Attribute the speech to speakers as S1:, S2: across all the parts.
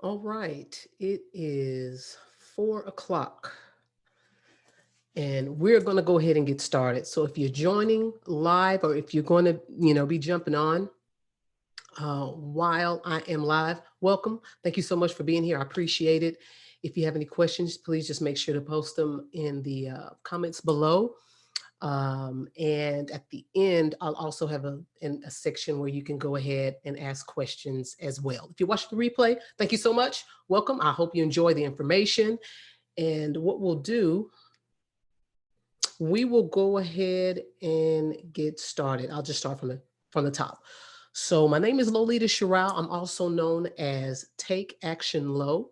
S1: All right, it is 4 o'clock and we're going to go ahead and get started. So if you're joining live or if you're going to, be jumping on while I am live, welcome. Thank you so much for being here. I appreciate it. If you have any questions, please just make sure to post them in the comments below. And at the end, I'll also have a section where you can go ahead and ask questions as well. If you watch the replay, thank you so much. Welcome. I hope you enjoy the information. And what we'll do, we will go ahead and get started. I'll just start from the top. So my name is Lolita Sheriow. I'm also known as Take Action Low.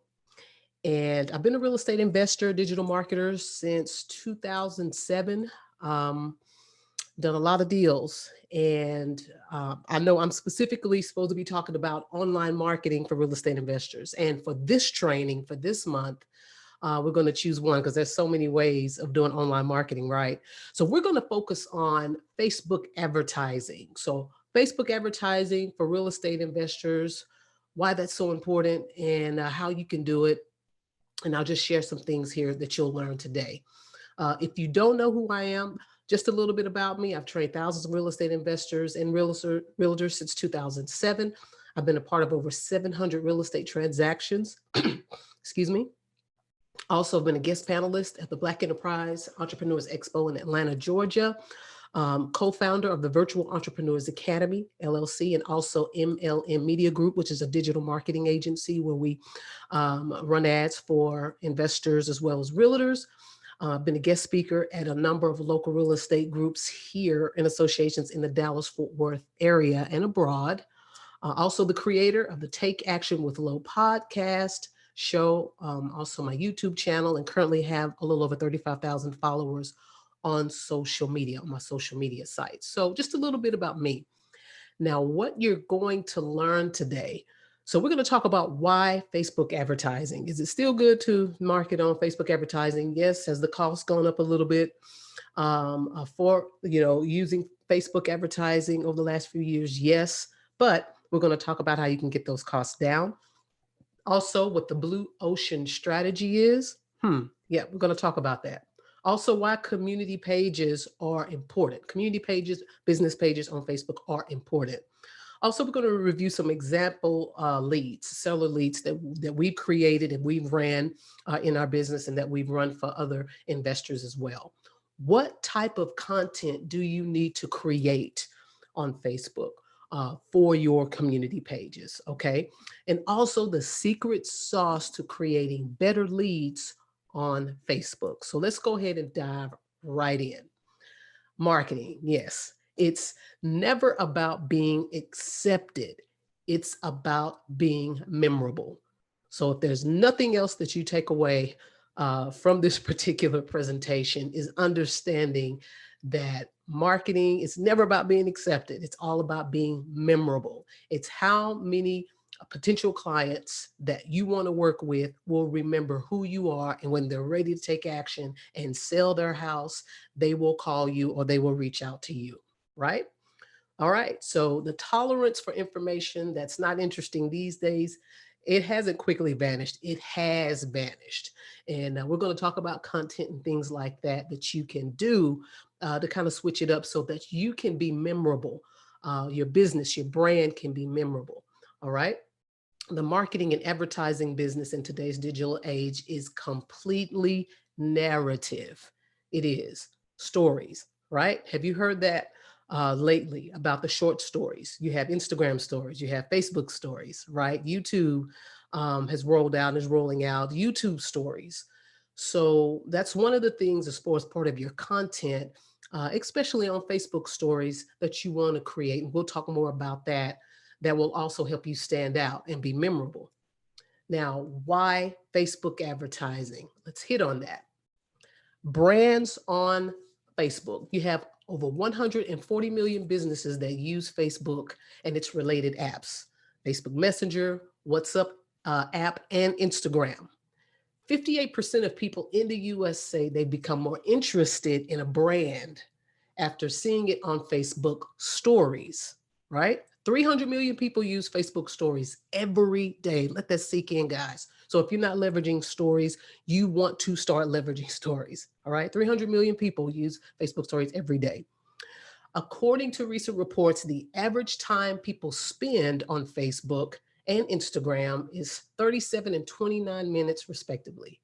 S1: And I've been a real estate investor, digital marketer since 2007. Um, Done a lot of deals. And I know I'm specifically supposed to be talking about online marketing for real estate investors. And for this training, for this month, we're going to choose one because there's so many ways of doing online marketing, right? So we're going to focus on Facebook advertising. So Facebook advertising for real estate investors, why that's so important and how you can do it. And I'll just share some things here that you'll learn today. If you don't know who I am, just a little bit about me. I've trained thousands of real estate investors and realtors since 2007. I've been a part of over 700 real estate transactions. Excuse me. Also been a guest panelist at the Black Enterprise Entrepreneurs Expo in Atlanta, Georgia. Co-founder of the Virtual Entrepreneurs Academy, LLC, and also MLM Media Group, which is a digital marketing agency where we run ads for investors as well as realtors. Been a guest speaker at a number of local real estate groups here and associations in the Dallas-Fort Worth area and abroad. Also the creator of the Take Action with Low podcast show, also my YouTube channel, and currently have a little over 35,000 followers on social media, on my social media sites. So just a little bit about me. Now, what you're going to learn today. So we're going to talk about why Facebook advertising. Is it still good to market on Facebook advertising? Yes. Has the cost gone up a little bit for, using Facebook advertising over the last few years? Yes. But we're going to talk about how you can get those costs down. Also, what the blue ocean strategy is. Yeah, we're going to talk about that. Also, why community pages are important. Community pages, business pages on Facebook are important. Also, we're going to review some example leads, seller leads that we've created and we've ran in our business and that we've run for other investors as well. What type of content do you need to create on Facebook for your community pages? Okay. And also the secret sauce to creating better leads on Facebook. So let's go ahead and dive right in. Marketing, yes. It's never about being accepted. It's about being memorable. So if there's nothing else that you take away from this particular presentation is understanding that marketing is never about being accepted. It's all about being memorable. It's how many potential clients that you want to work with will remember who you are, and when they're ready to take action and sell their house, they will call you or they will reach out to you, right? All right, so the tolerance for information that's not interesting these days, it hasn't quickly vanished, it has vanished. And we're going to talk about content and things like that you can do to kind of switch it up so that you can be memorable. Your business, your brand can be memorable. All right. The marketing and advertising business in today's digital age is completely narrative. It is stories, right? Have you heard that lately about the short stories? You have Instagram stories, you have Facebook stories, right? YouTube has rolled out and is rolling out YouTube stories. So that's one of the things as far as part of your content, especially on Facebook stories that you want to create. And we'll talk more about that. That will also help you stand out and be memorable. Now, why Facebook advertising? Let's hit on that. Brands on Facebook. You have over 140 million businesses that use Facebook and its related apps. Facebook Messenger, WhatsApp app, and Instagram. 58% of people in the US say they become more interested in a brand after seeing it on Facebook stories, right? 300 million people use Facebook stories every day. Let that sink in, guys. So if you're not leveraging stories, you want to start leveraging stories. All right. 300 million people use Facebook stories every day. According to recent reports, the average time people spend on Facebook and Instagram is 37 and 29 minutes, respectively.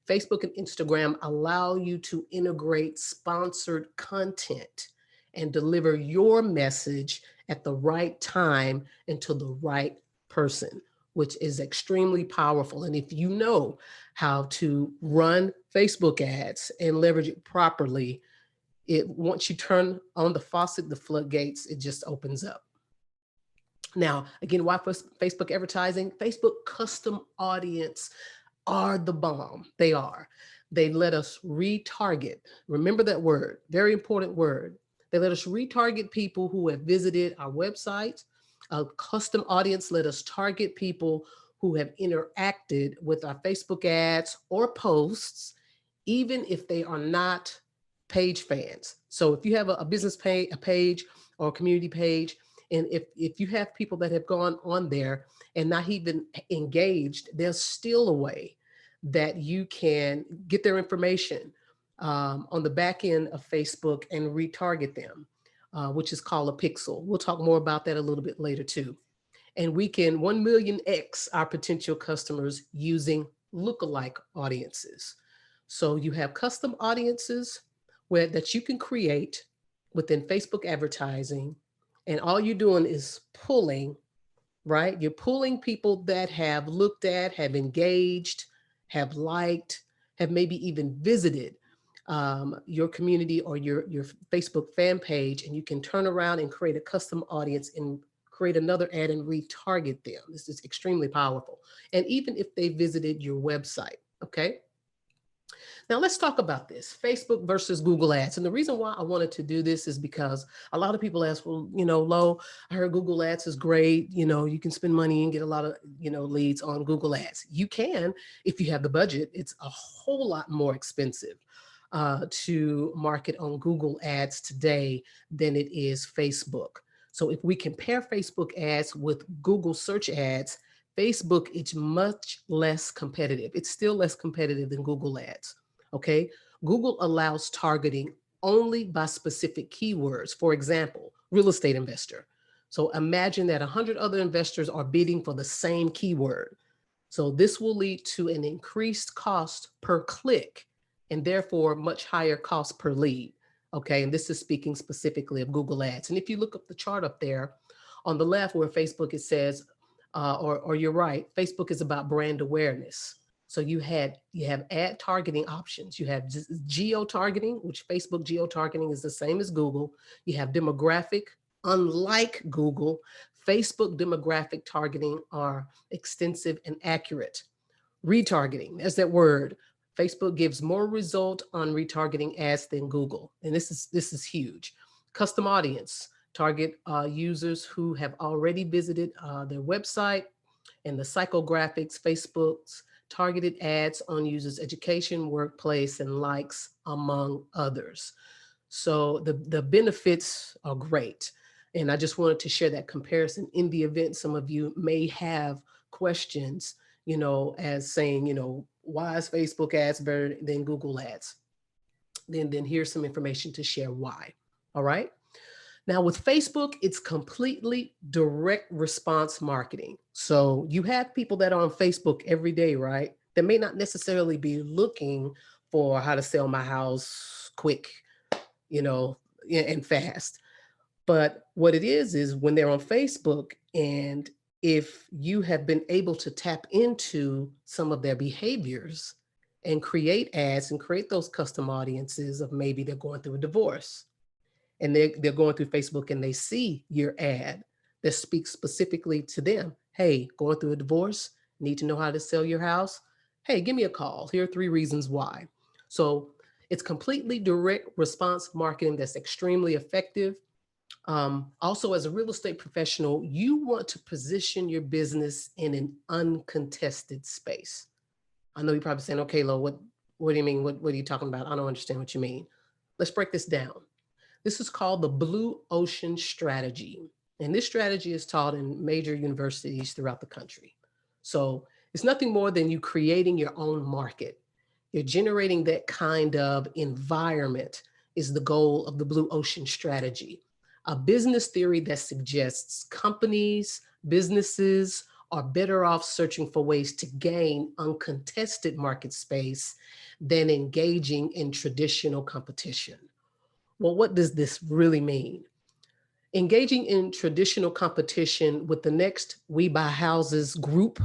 S1: Facebook and Instagram allow you to integrate sponsored content and deliver your message at the right time and to the right person, which is extremely powerful. And if you know how to run Facebook ads and leverage it properly, it once you turn on the faucet, the floodgates, it just opens up. Now, again, why Facebook advertising? Facebook custom audience are the bomb. They are. They let us retarget. Remember that word, very important word. They let us retarget people who have visited our website. A custom audience let us target people who have interacted with our Facebook ads or posts, even if they are not page fans. So if you have a business page, a page or a community page, and if you have people that have gone on there and not even engaged, there's still a way that you can get their information on the back end of Facebook and retarget them, which is called a pixel. We'll talk more about that a little bit later too. And we can 1 million X our potential customers using lookalike audiences. So you have custom audiences that you can create within Facebook advertising. And all you're doing is pulling, right? You're pulling people that have looked at, have engaged, have liked, have maybe even visited your community or your Facebook fan page, and you can turn around and create a custom audience and create another ad and retarget them. This is extremely powerful. And even if they visited your website, okay? Now let's talk about this, Facebook versus Google Ads. And the reason why I wanted to do this is because a lot of people ask, well, Lo, I heard Google Ads is great. You can spend money and get a lot of, leads on Google Ads. You can, if you have the budget. It's a whole lot more expensive to market on Google Ads today than it is Facebook. So if we compare Facebook ads with Google search ads, Facebook is much less competitive. It's still less competitive than Google Ads. Okay. Google allows targeting only by specific keywords. For example, real estate investor. So imagine that 100 other investors are bidding for the same keyword. So this will lead to an increased cost per click and therefore much higher cost per lead. Okay. And this is speaking specifically of Google Ads. And if you look up the chart up there on the left where Facebook, it says, or you're right, Facebook is about brand awareness. So you have ad targeting options. You have geo targeting, which Facebook geo targeting is the same as Google. You have demographic. Unlike Google, Facebook demographic targeting are extensive and accurate. Retargeting, there's that word. Facebook gives more result on retargeting ads than Google, and this is huge. Custom audience, target users who have already visited their website, and the psychographics, Facebook's targeted ads on users' education, workplace, and likes, among others. So the benefits are great. And I just wanted to share that comparison in the event some of you may have questions, as saying, why is Facebook ads better than Google ads? Then here's some information to share why. All right. Now with Facebook, it's completely direct response marketing. So you have people that are on Facebook every day, right? That may not necessarily be looking for how to sell my house quick, and fast. But what it is when they're on Facebook, and if you have been able to tap into some of their behaviors and create ads and create those custom audiences of maybe they're going through a divorce, and they're going through Facebook and they see your ad that speaks specifically to them. Hey, going through a divorce, need to know how to sell your house? Hey, give me a call. Here are 3 reasons why. So it's completely direct response marketing that's extremely effective. Also, as a real estate professional, you want to position your business in an uncontested space. I know you're probably saying, okay, Lo, what do you mean? What are you talking about? I don't understand what you mean. Let's break this down. This is called the blue ocean strategy. And this strategy is taught in major universities throughout the country. So it's nothing more than you creating your own market. You're generating that kind of environment is the goal of the blue ocean strategy. A business theory that suggests companies, businesses are better off searching for ways to gain uncontested market space than engaging in traditional competition. Well, what does this really mean? Engaging in traditional competition with the next We Buy Houses group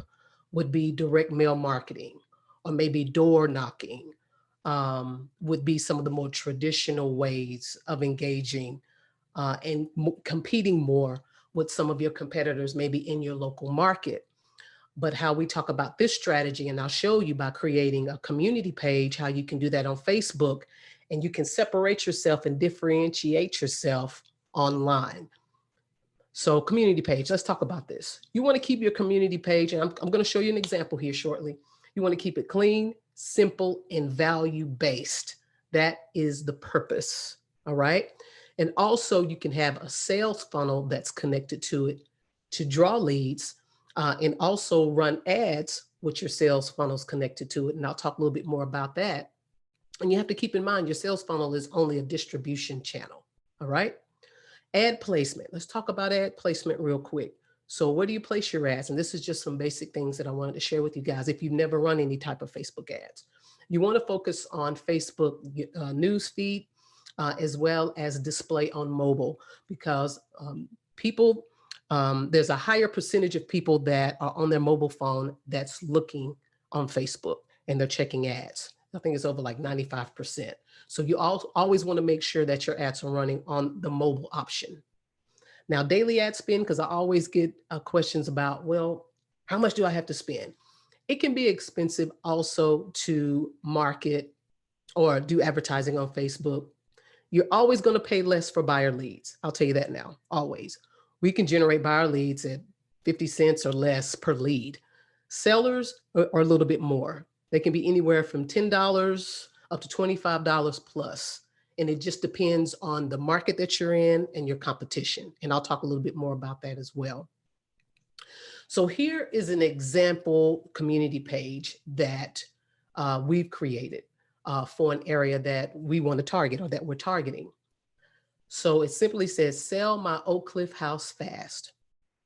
S1: would be direct mail marketing or maybe door knocking, would be some of the more traditional ways of engaging and competing more with some of your competitors, maybe in your local market. But how we talk about this strategy, and I'll show you by creating a community page, how you can do that on Facebook, and you can separate yourself and differentiate yourself online. So community page, let's talk about this. You want to keep your community page, and I'm going to show you an example here shortly. You want to keep it clean, simple, and value-based. That is the purpose, all right? And also you can have a sales funnel that's connected to it to draw leads, and also run ads with your sales funnels connected to it. And I'll talk a little bit more about that. And you have to keep in mind your sales funnel is only a distribution channel, all right? Ad placement. Let's talk about ad placement real quick. So where do you place your ads? And this is just some basic things that I wanted to share with you guys if you've never run any type of Facebook ads. You want to focus on Facebook news feed, as well as display on mobile, because people, there's a higher percentage of people that are on their mobile phone that's looking on Facebook and they're checking ads. I think it's over like 95%. So you always want to make sure that your ads are running on the mobile option. Now, daily ad spend, because I always get questions about, well, how much do I have to spend? It can be expensive also to market or do advertising on Facebook. You're always going to pay less for buyer leads. I'll tell you that now, always. We can generate buyer leads at 50 cents or less per lead. Sellers are a little bit more. They can be anywhere from $10 up to $25 plus. And it just depends on the market that you're in and your competition. And I'll talk a little bit more about that as well. So here is an example community page that we've created for an area that we want to target or that we're targeting. So it simply says, sell my Oak Cliff house fast.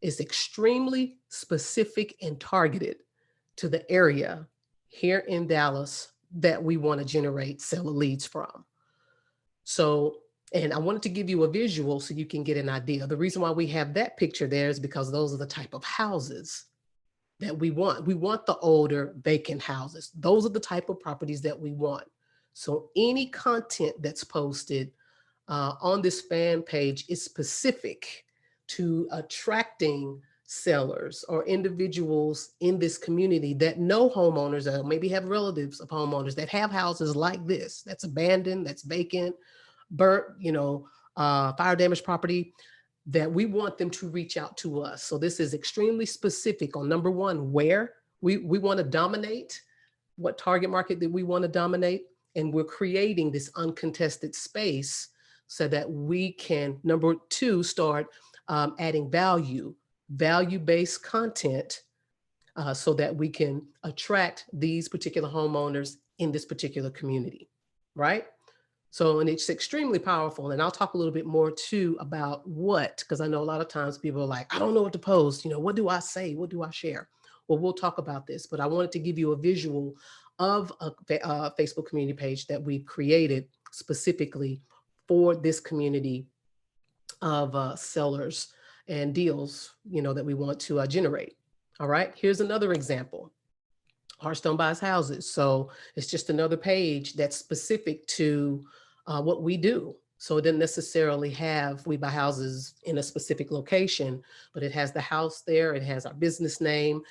S1: It's extremely specific and targeted to the area here in Dallas that we want to generate seller leads from. So, and I wanted to give you a visual so you can get an idea. The reason why we have that picture there is because those are the type of houses that we want. We want the older vacant houses. Those are the type of properties that we want. So any content that's posted on this fan page is specific to attracting sellers or individuals in this community that know homeowners, or maybe have relatives of homeowners that have houses like this, that's abandoned, that's vacant, burnt, fire damaged property, that we want them to reach out to us. So this is extremely specific on number one, where we want to dominate, what target market that we want to dominate. And we're creating this uncontested space so that we can, number two, start adding value-based content so that we can attract these particular homeowners in this particular community, right? So, and it's extremely powerful. And I'll talk a little bit more too about because I know a lot of times people are like, I don't know what to post. What do I say? What do I share? Well, we'll talk about this, but I wanted to give you a visual of a Facebook community page that we've created specifically for this community of sellers and deals, that we want to generate. All right, here's another example. Hearthstone Buys Houses. So it's just another page that's specific to what we do. So it doesn't necessarily have We Buy Houses in a specific location, but it has the house there. It has our business name.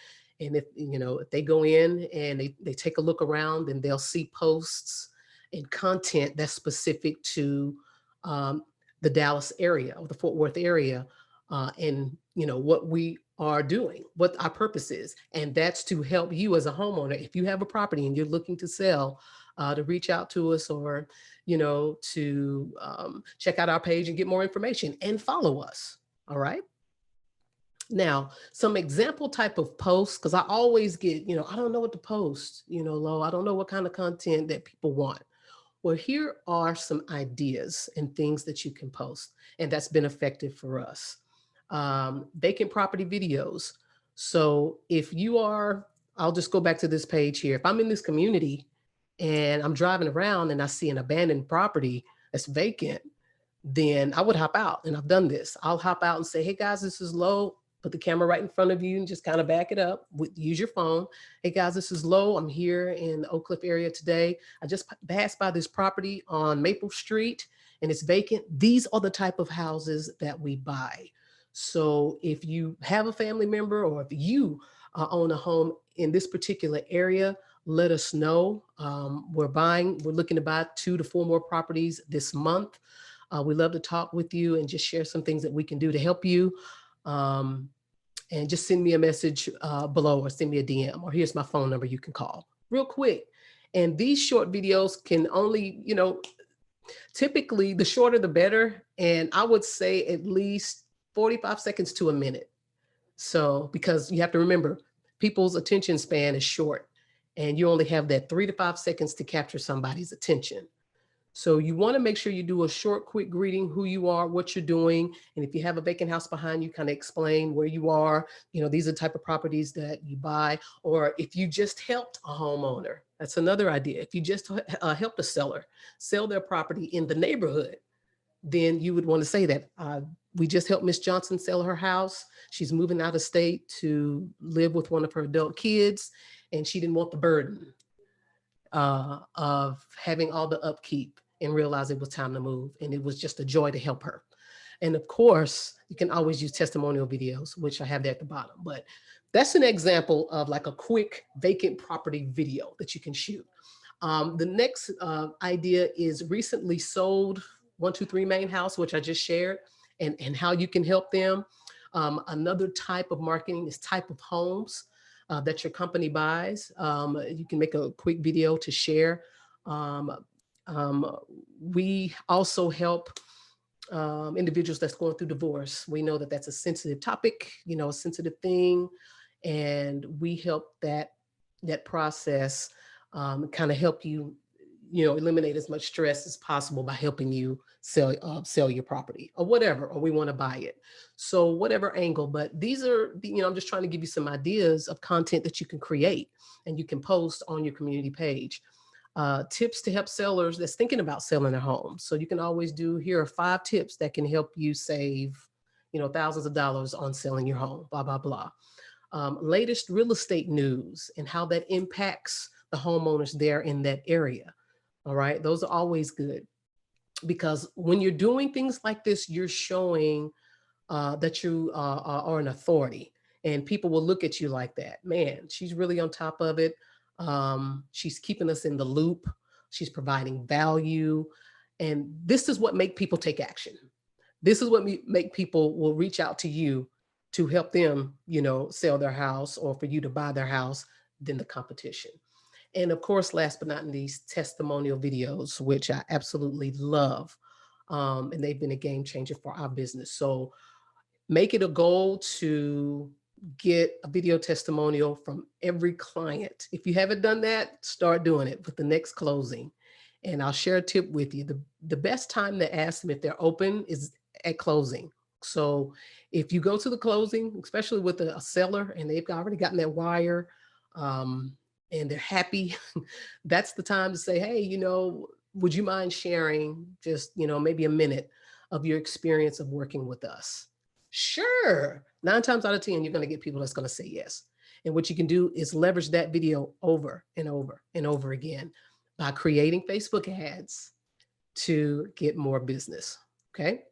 S1: And if they go in and they take a look around, and they'll see posts and content that's specific to the Dallas area or the Fort Worth area, and what we are doing, what our purpose is. And that's to help you as a homeowner. If you have a property and you're looking to sell, to reach out to us, or, to check out our page and get more information and follow us. All right. Now, some example type of posts, because I always get, I don't know what to post, Lo, I don't know what kind of content that people want. Well, here are some ideas and things that you can post, and that's been effective for us. Vacant property videos. So if you are, I'll just go back to this page here. If I'm in this community and I'm driving around and I see an abandoned property that's vacant, then I would hop out. And I've done this. I'll hop out and say, hey guys, this is Lo. Put the camera right in front of you and just kind of back it up. Use your phone. Hey guys, this is Lo. I'm here in the Oak Cliff area today. I just passed by this property on Maple Street and it's vacant. These are the type of houses that we buy. So if you have a family member or if you own a home in this particular area, let us know. We're looking to buy 2 to 4 more properties this month. We love to talk with you and just share some things that we can do to help you. Um, and just send me a message below or send me a DM or here's my phone number you can call real quick. And these short videos can only, typically the shorter the better. And I would say at least 45 seconds to a minute. So, because you have to remember, people's attention span is short and you only have that 3 to 5 seconds to capture somebody's attention. So you want to make sure you do a short, quick greeting, who you are, what you're doing. And if you have a vacant house behind you, kind of explain where you are. These are the type of properties that you buy. Or if you just helped a homeowner, that's another idea. If you just helped a seller sell their property in the neighborhood, then you would want to say that we just helped Miss Johnson sell her house. She's moving out of state to live with one of her adult kids, and she didn't want the burden of having all the upkeep and realize it was time to move. And it was just a joy to help her. And of course, you can always use testimonial videos, which I have there at the bottom. But that's an example of like a quick vacant property video that you can shoot. The next idea is recently sold 123 Main House, which I just shared, and how you can help them. Another type of marketing is type of homes that your company buys. You can make a quick video to share. Um, we also help individuals that's going through divorce. We know that that's a sensitive topic, a sensitive thing, and we help that process kind of help you, eliminate as much stress as possible by helping you sell your property or whatever, or we want to buy it. So whatever angle, but these are, I'm just trying to give you some ideas of content that you can create and you can post on your community page. Tips to help sellers that's thinking about selling their home. So you can always do, here are 5 tips that can help you save, thousands of dollars on selling your home, blah, blah, blah. Latest real estate news and how that impacts the homeowners there in that area. All right. Those are always good because when you're doing things like this, you're showing that you are an authority and people will look at you like that. Man, she's really on top of it. She's keeping us in the loop. She's providing value. And this is what make people take action. This is what make people will reach out to you to help them, sell their house or for you to buy their house than the competition. And of course, last but not least, testimonial videos, which I absolutely love. And they've been a game changer for our business. So make it a goal to get a video testimonial from every client. If you haven't done that, start doing it with the next closing. And I'll share a tip with you. The best time to ask them if they're open is at closing. So if you go to the closing, especially with a seller and they've already gotten that wire, and they're happy, that's the time to say, hey, would you mind sharing just, maybe a minute of your experience of working with us? Sure. 9 times out of 10, you're going to get people that's going to say yes. And what you can do is leverage that video over and over and over again by creating Facebook ads to get more business. Okay.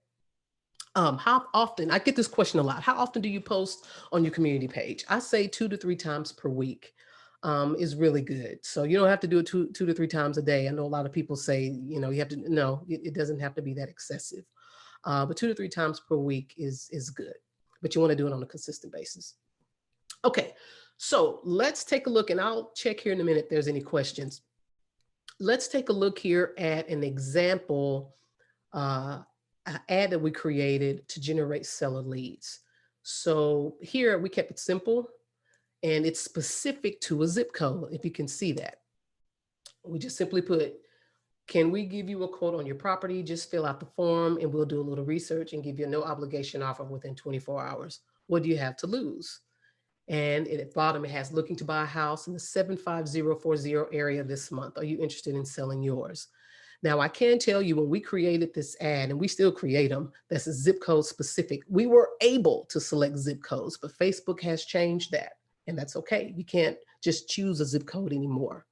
S1: How often, I get this question a lot, how often do you post on your community page? I say 2 to 3 times per week is really good. So you don't have to do it two to three times a day. I know a lot of people say, you have to, no, it doesn't have to be that excessive. But 2 to 3 times per week is good, but you want to do it on a consistent basis. Okay, so let's take a look, and I'll check here in a minute if there's any questions. Let's take a look here at an example ad that we created to generate seller leads. So here we kept it simple and it's specific to a zip code. If you can see that, we just simply put, can we give you a quote on your property? Just fill out the form and we'll do a little research and give you a no obligation offer within 24 hours. What do you have to lose? And at the bottom, it has looking to buy a house in the 75040 area this month. Are you interested in selling yours? Now, I can tell you when we created this ad, and we still create them, that's a zip code specific. We were able to select zip codes, but Facebook has changed that. And that's okay. You can't just choose a zip code anymore.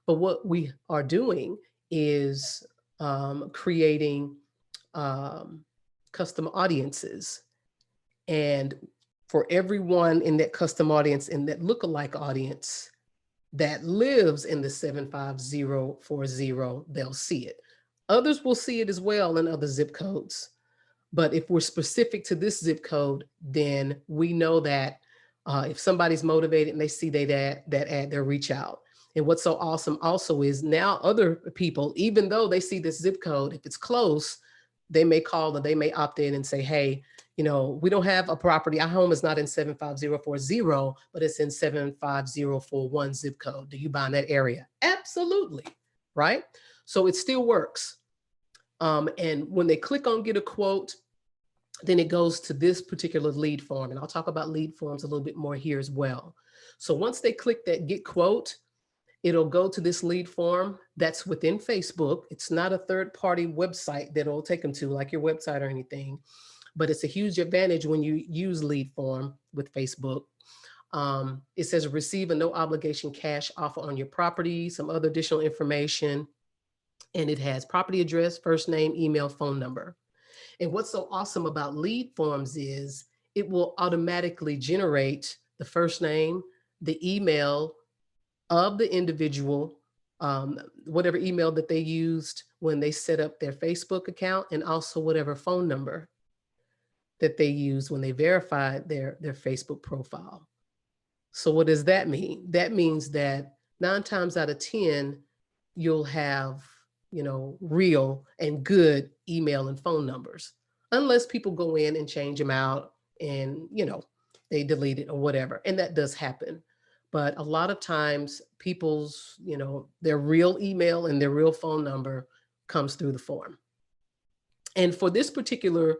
S1: But what we are doing is creating um, custom audiences. And for everyone in that custom audience, in that lookalike audience that lives in the 75040, they'll see it. Others will see it as well in other zip codes. But if we're specific to this zip code, then we know that if somebody's motivated and they see that ad, they'll reach out. And what's so awesome also is now other people, even though they see this zip code, if it's close, they may call or they may opt in and say, hey, we don't have a property. Our home is not in 75040, but it's in 75041 zip code. Do you buy in that area? Absolutely, right? So it still works. And when they click on get a quote, then it goes to this particular lead form. And I'll talk about lead forms a little bit more here as well. So once they click that get quote, it'll go to this lead form that's within Facebook. It's not a third-party website that'll take them to, like your website or anything, but it's a huge advantage when you use lead form with Facebook. It says receive a no obligation cash offer on your property, some other additional information, and it has property address, first name, email, phone number. And what's so awesome about lead forms is it will automatically generate the first name, the email of the individual, whatever email that they used when they set up their Facebook account, and also whatever phone number that they used when they verified their Facebook profile. So what does that mean? That means that 9 times out of 10, you'll have, real and good email and phone numbers, unless people go in and change them out and, they delete it or whatever. And that does happen. But a lot of times people's, their real email and their real phone number comes through the form. And for this particular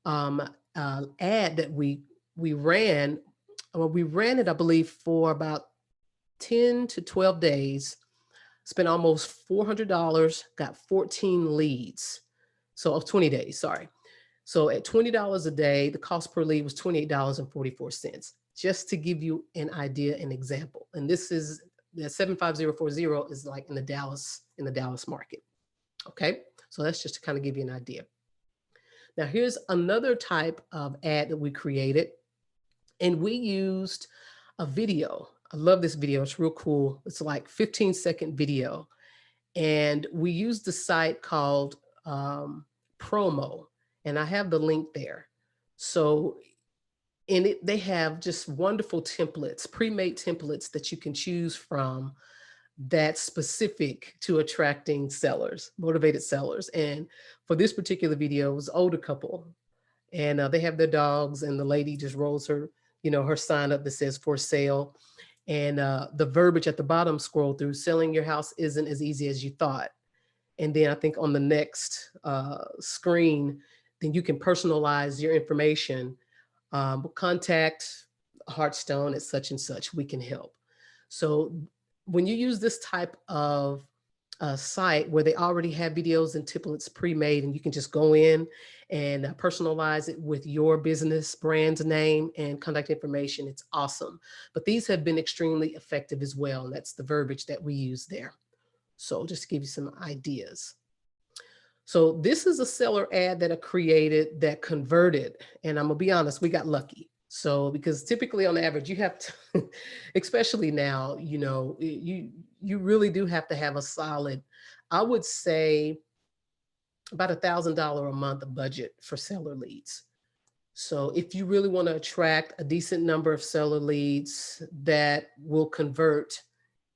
S1: ad that we ran, we ran it, I believe, for about 10 to 12 days, spent almost $400, got 14 leads. So of 20 days, sorry. So at $20 a day, the cost per lead was $28.44, just to give you an idea, an example. And this is the 75040 is like in the Dallas market. Okay. So that's just to kind of give you an idea. Now here's another type of ad that we created, and we used a video. I love this video. It's real cool. It's like 15-second video. And we used the site called Promo, and I have the link there. So in it, they have just wonderful templates, pre-made templates that you can choose from that's specific to attracting sellers, motivated sellers. And for this particular video, it was an older couple, and they have their dogs, and the lady just rolls her, her sign up that says for sale. And the verbiage at the bottom, scroll through, selling your house isn't as easy as you thought. And then I think on the next screen, then you can personalize your information. Contact Hearthstone at such and such, we can help. So when you use this type of site where they already have videos and templates pre-made, and you can just go in and personalize it with your business brand's name and contact information, it's awesome. But these have been extremely effective as well. And that's the verbiage that we use there. So just to give you some ideas. So this is a seller ad that I created that converted, and I'm gonna be honest, we got lucky. So because typically on average you have to, especially now, you really do have to have a solid, I would say about $1,000 a month budget for seller leads. So if you really want to attract a decent number of seller leads that will convert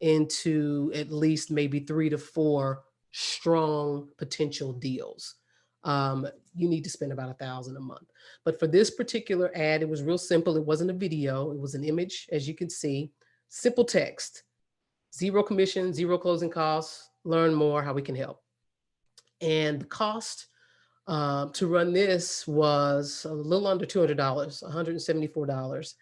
S1: into at least maybe 3 to 4 strong potential deals, you need to spend about 1,000 a month. But for this particular ad, it was real simple. It wasn't a video. It was an image, as you can see, simple text, zero commission, zero closing costs, learn more, how we can help. And the cost to run this was a little under $200, $174.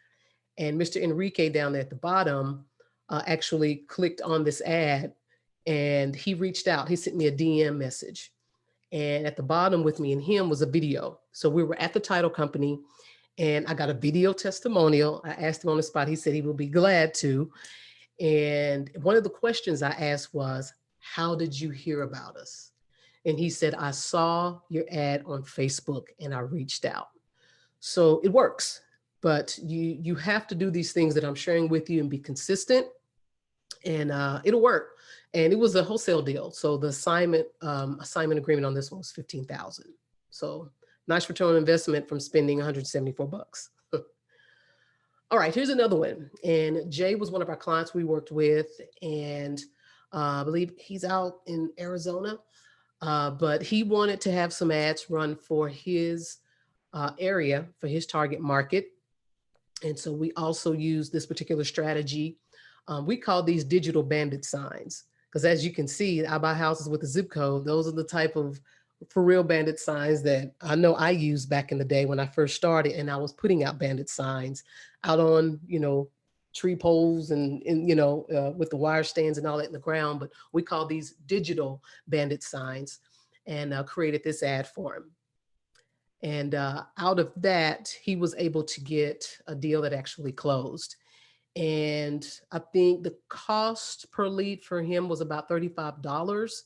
S1: And Mr. Enrique down there at the bottom actually clicked on this ad and he reached out. He sent me a DM message. And at the bottom with me and him was a video. So we were at the title company and I got a video testimonial. I asked him on the spot. He said he would be glad to. And one of the questions I asked was, how did you hear about us? And he said, I saw your ad on Facebook and I reached out. So it works, but you have to do these things that I'm sharing with you and be consistent, and it'll work. And it was a wholesale deal. So the assignment agreement on this one was 15,000. So nice return on investment from spending 174 bucks. All right, here's another one. And Jay was one of our clients we worked with, and I believe he's out in Arizona, but he wanted to have some ads run for his area, for his target market. And so we also use this particular strategy. We call these digital bandit signs, because as you can see, I buy houses with a zip code. Those are the type of for real bandit signs that I know I used back in the day when I first started, and I was putting out bandit signs out on, tree poles and with the wire stands and all that in the ground. But we call these digital bandit signs, and created this ad for him. And out of that, he was able to get a deal that actually closed. And I think the cost per lead for him was about $35.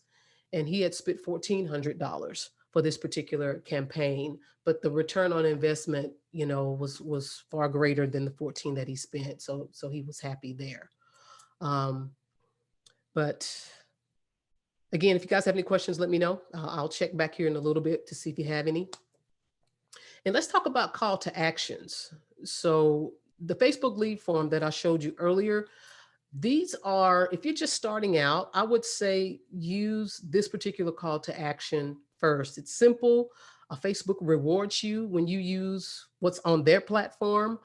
S1: And he had spent $1,400 for this particular campaign. But the return on investment, was far greater than the 14 that he spent. So he was happy there. But again, if you guys have any questions, let me know. I'll check back here in a little bit to see if you have any. And let's talk about call to actions. So the Facebook lead form that I showed you earlier, these are, if you're just starting out, I would say use this particular call to action first. It's simple. Facebook rewards you when you use what's on their platform.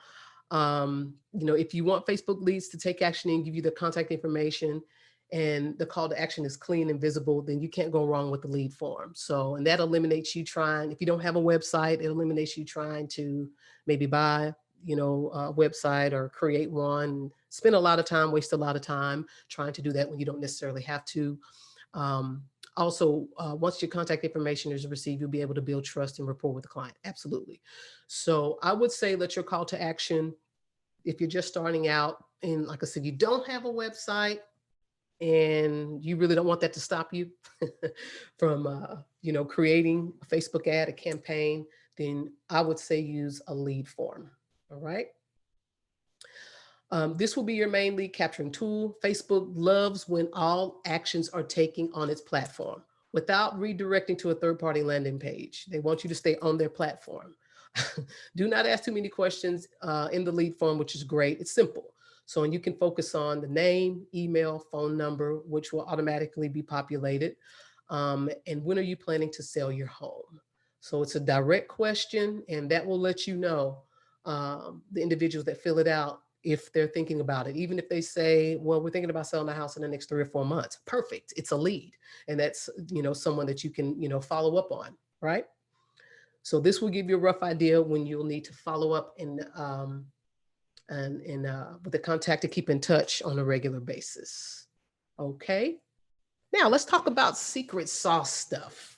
S1: If you want Facebook leads to take action and give you the contact information, and the call to action is clean and visible, then you can't go wrong with the lead form. So, and that eliminates you trying, if you don't have a website, it eliminates you trying to maybe buy, a website or create one, spend a lot of time, waste a lot of time trying to do that when you don't necessarily have to. Also, once your contact information is received, you'll be able to build trust and rapport with the client. Absolutely. So I would say let your call to action, if you're just starting out, and like I said, you don't have a website, and you really don't want that to stop you from, creating a Facebook ad, a campaign, then I would say use a lead form. All right. This will be your main lead capturing tool. Facebook loves when all actions are taken on its platform without redirecting to a third-party landing page. They want you to stay on their platform. Do not ask too many questions in the lead form, which is great. It's simple. So, and you can focus on the name, email, phone number, which will automatically be populated. And when are you planning to sell your home? So it's a direct question, and that will let you know the individuals that fill it out if they're thinking about it. Even if they say, well, we're thinking about selling the house in the next 3 or 4 months. Perfect. It's a lead. And that's, someone that you can, follow up on, right? So this will give you a rough idea when you'll need to follow up and with the contact to keep in touch on a regular basis. Okay. Now let's talk about secret sauce stuff,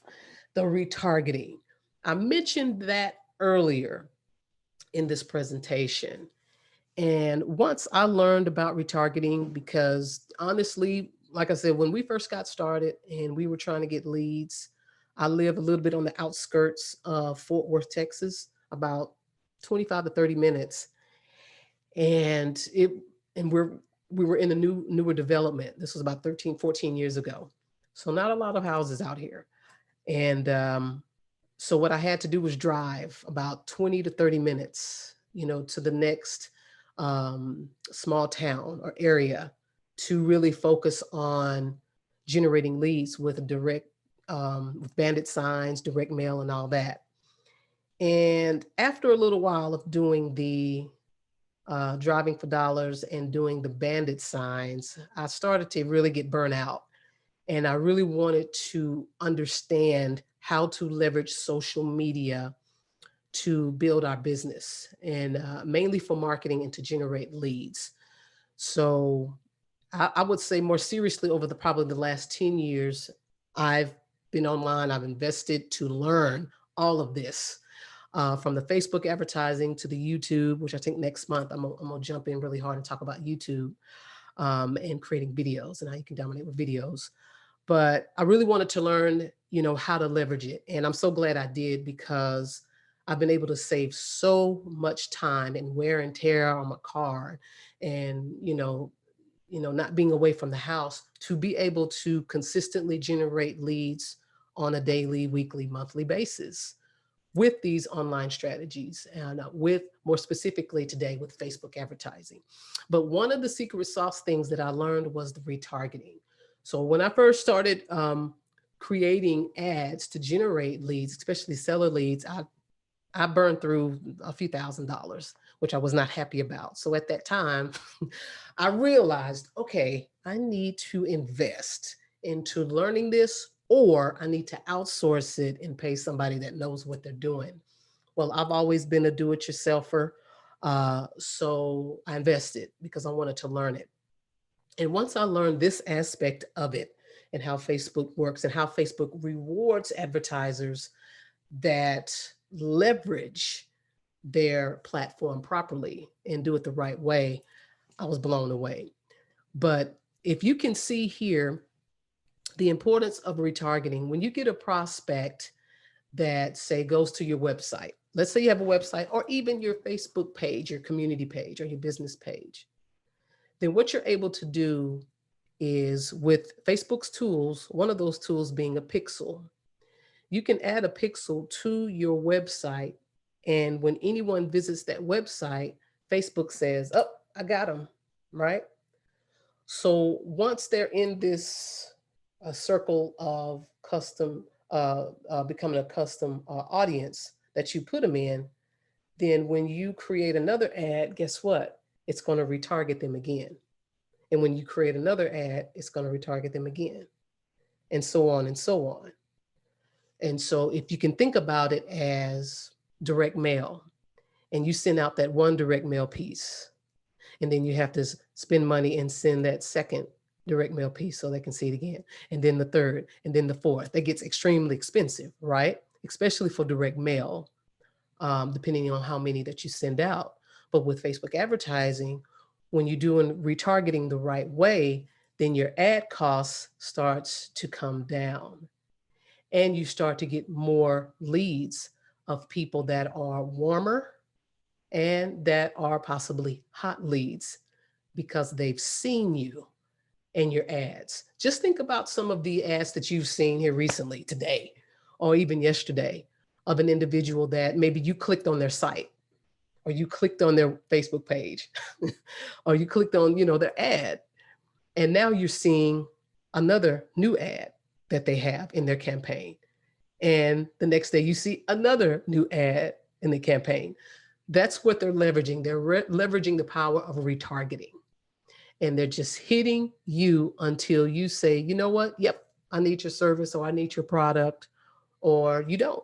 S1: the retargeting. I mentioned that earlier in this presentation. And once I learned about retargeting, because honestly, like I said, when we first got started and we were trying to get leads, I live a little bit on the outskirts of Fort Worth, Texas, about 25 to 30 minutes. And we were in a newer development. This was about 13, 14 years ago. So not a lot of houses out here. And so what I had to do was drive about 20 to 30 minutes, to the next small town or area to really focus on generating leads with a direct with bandit signs, direct mail, and all that. And after a little while of doing the driving for dollars and doing the bandit signs, I started to really get burnt out. And I really wanted to understand how to leverage social media to build our business and mainly for marketing and to generate leads. So I would say more seriously over the probably the last 10 years, I've been online, I've invested to learn all of this. From the Facebook advertising to the YouTube, which I think next month I'm gonna jump in really hard and talk about YouTube and creating videos and how you can dominate with videos. But I really wanted to learn, how to leverage it. And I'm so glad I did because I've been able to save so much time and wear and tear on my car and, not being away from the house to be able to consistently generate leads on a daily, weekly, monthly basis with these online strategies and with more specifically today with Facebook advertising. But one of the secret sauce things that I learned was the retargeting. So when I first started creating ads to generate leads, especially seller leads, I burned through a few $1,000s, which I was not happy about. So at that time, I realized, okay, I need to invest into learning this, or I need to outsource it and pay somebody that knows what they're doing. Well, I've always been a do-it-yourselfer. So I invested because I wanted to learn it. And once I learned this aspect of it and how Facebook works and how Facebook rewards advertisers that leverage their platform properly and do it the right way, I was blown away. But if you can see here, the importance of retargeting, when you get a prospect that say goes to your website, let's say you have a website or even your Facebook page, your community page or your business page, then what you're able to do is with Facebook's tools, one of those tools being a pixel, you can add a pixel to your website. And when anyone visits that website, Facebook says, oh, I got them, right? So once they're in this circle of custom, becoming a custom audience that you put them in, then when you create another ad, guess what? It's going to retarget them again. And when you create another ad, it's going to retarget them again, and so on and so on. And so if you can think about it as direct mail, and you send out that one direct mail piece, and then you have to spend money and send that second direct mail piece so they can see it again, and then the third, and then the fourth. That gets extremely expensive, right? Especially for direct mail, depending on how many that you send out. But with Facebook advertising, when you're doing retargeting the right way, then your ad costs starts to come down and you start to get more leads of people that are warmer and that are possibly hot leads because they've seen you and your ads. Just think about some of the ads that you've seen here recently, today, or even yesterday, of an individual that maybe you clicked on their site or you clicked on their Facebook page or you clicked on, their ad. And now you're seeing another new ad that they have in their campaign. And the next day you see another new ad in the campaign. That's what they're leveraging. They're leveraging the power of retargeting. And they're just hitting you until you say, you know what? Yep, I need your service or I need your product, or you don't.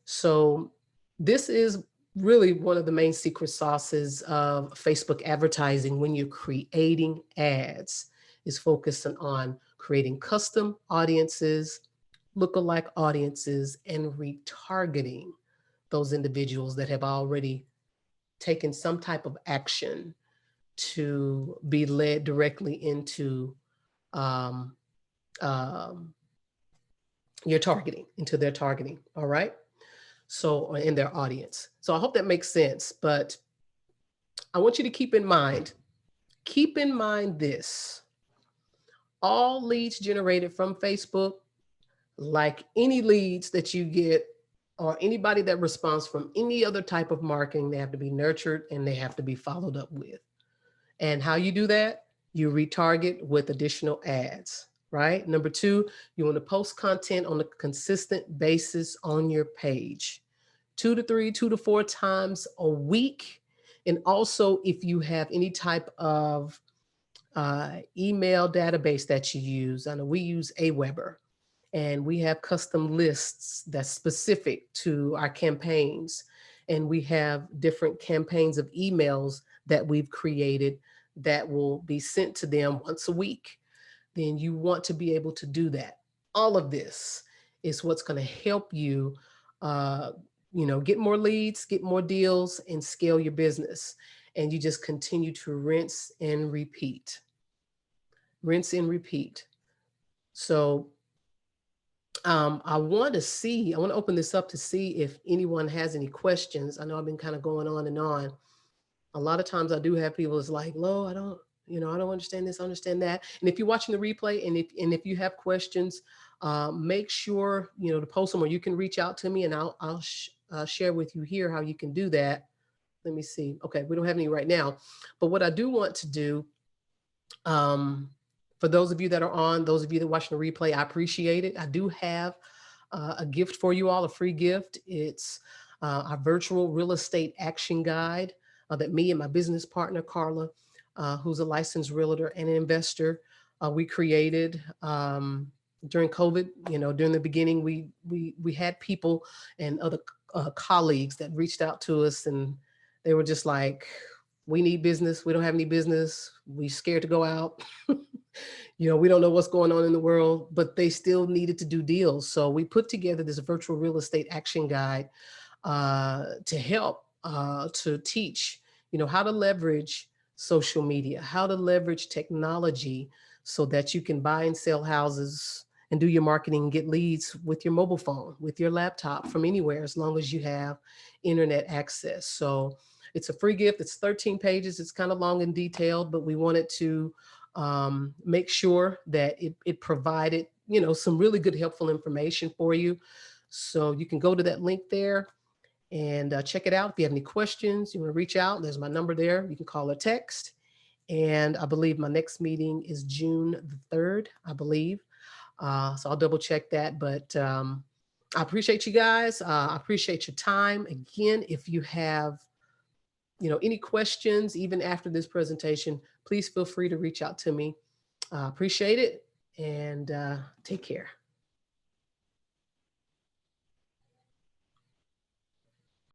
S1: So this is really one of the main secret sauces of Facebook advertising when you're creating ads, is focusing on creating custom audiences, lookalike audiences, and retargeting those individuals that have already taken some type of action to be led directly into um, um, your targeting, into their targeting. All right. So, in their audience. So, I hope that makes sense. But I want you to keep in mind this: all leads generated from Facebook, like any leads that you get or anybody that responds from any other type of marketing, they have to be nurtured and they have to be followed up with. And how you do that? You retarget with additional ads. right? Number two, you want to post content on a consistent basis on your page, 2 to 3, 2 to 4 times a week. And also, if you have any type of email database that you use, I know we use Aweber, and we have custom lists that's specific to our campaigns. And we have different campaigns of emails that we've created that will be sent to them once a week. Then you want to be able to do that. All of this is what's going to help you, uh, get more leads, get more deals, and scale your business. And you just continue to rinse and repeat, rinse and repeat. So I want to open this up to see if anyone has any questions. I know I've been kind of going on and on. A lot of times I do have people that's like, Lo, I don't understand this, I understand that. And if you're watching the replay, and if you have questions, make sure, to post them, or you can reach out to me, and I'll share with you here how you can do that. Let me see. Okay, we don't have any right now. But what I do want to do, um, for those of you that are on, those of you that are watching the replay, I appreciate it. I do have a gift for you all, a free gift. It's our virtual real estate action guide that me and my business partner, Carla, who's a licensed realtor and an investor, we created during COVID. During the beginning, we had people and other colleagues that reached out to us, and they were just like, we need business. We don't have any business. We scared to go out. We don't know what's going on in the world, but they still needed to do deals. So we put together this virtual real estate action guide to help to teach, how to leverage social media, how to leverage technology so that you can buy and sell houses and do your marketing and get leads with your mobile phone, with your laptop, from anywhere, as long as you have internet access. So it's a free gift. It's 13 pages. It's kind of long and detailed, but we wanted to make sure that it provided, some really good, helpful information for you. So you can go to that link there and check it out. If you have any questions, you want to reach out, there's my number there. You can call or text. And I believe my next meeting is June the 3rd, I believe. So I'll double check that. But I appreciate you guys. I appreciate your time. Again, if you have any questions, even after this presentation, please feel free to reach out to me. Appreciate it, and take care.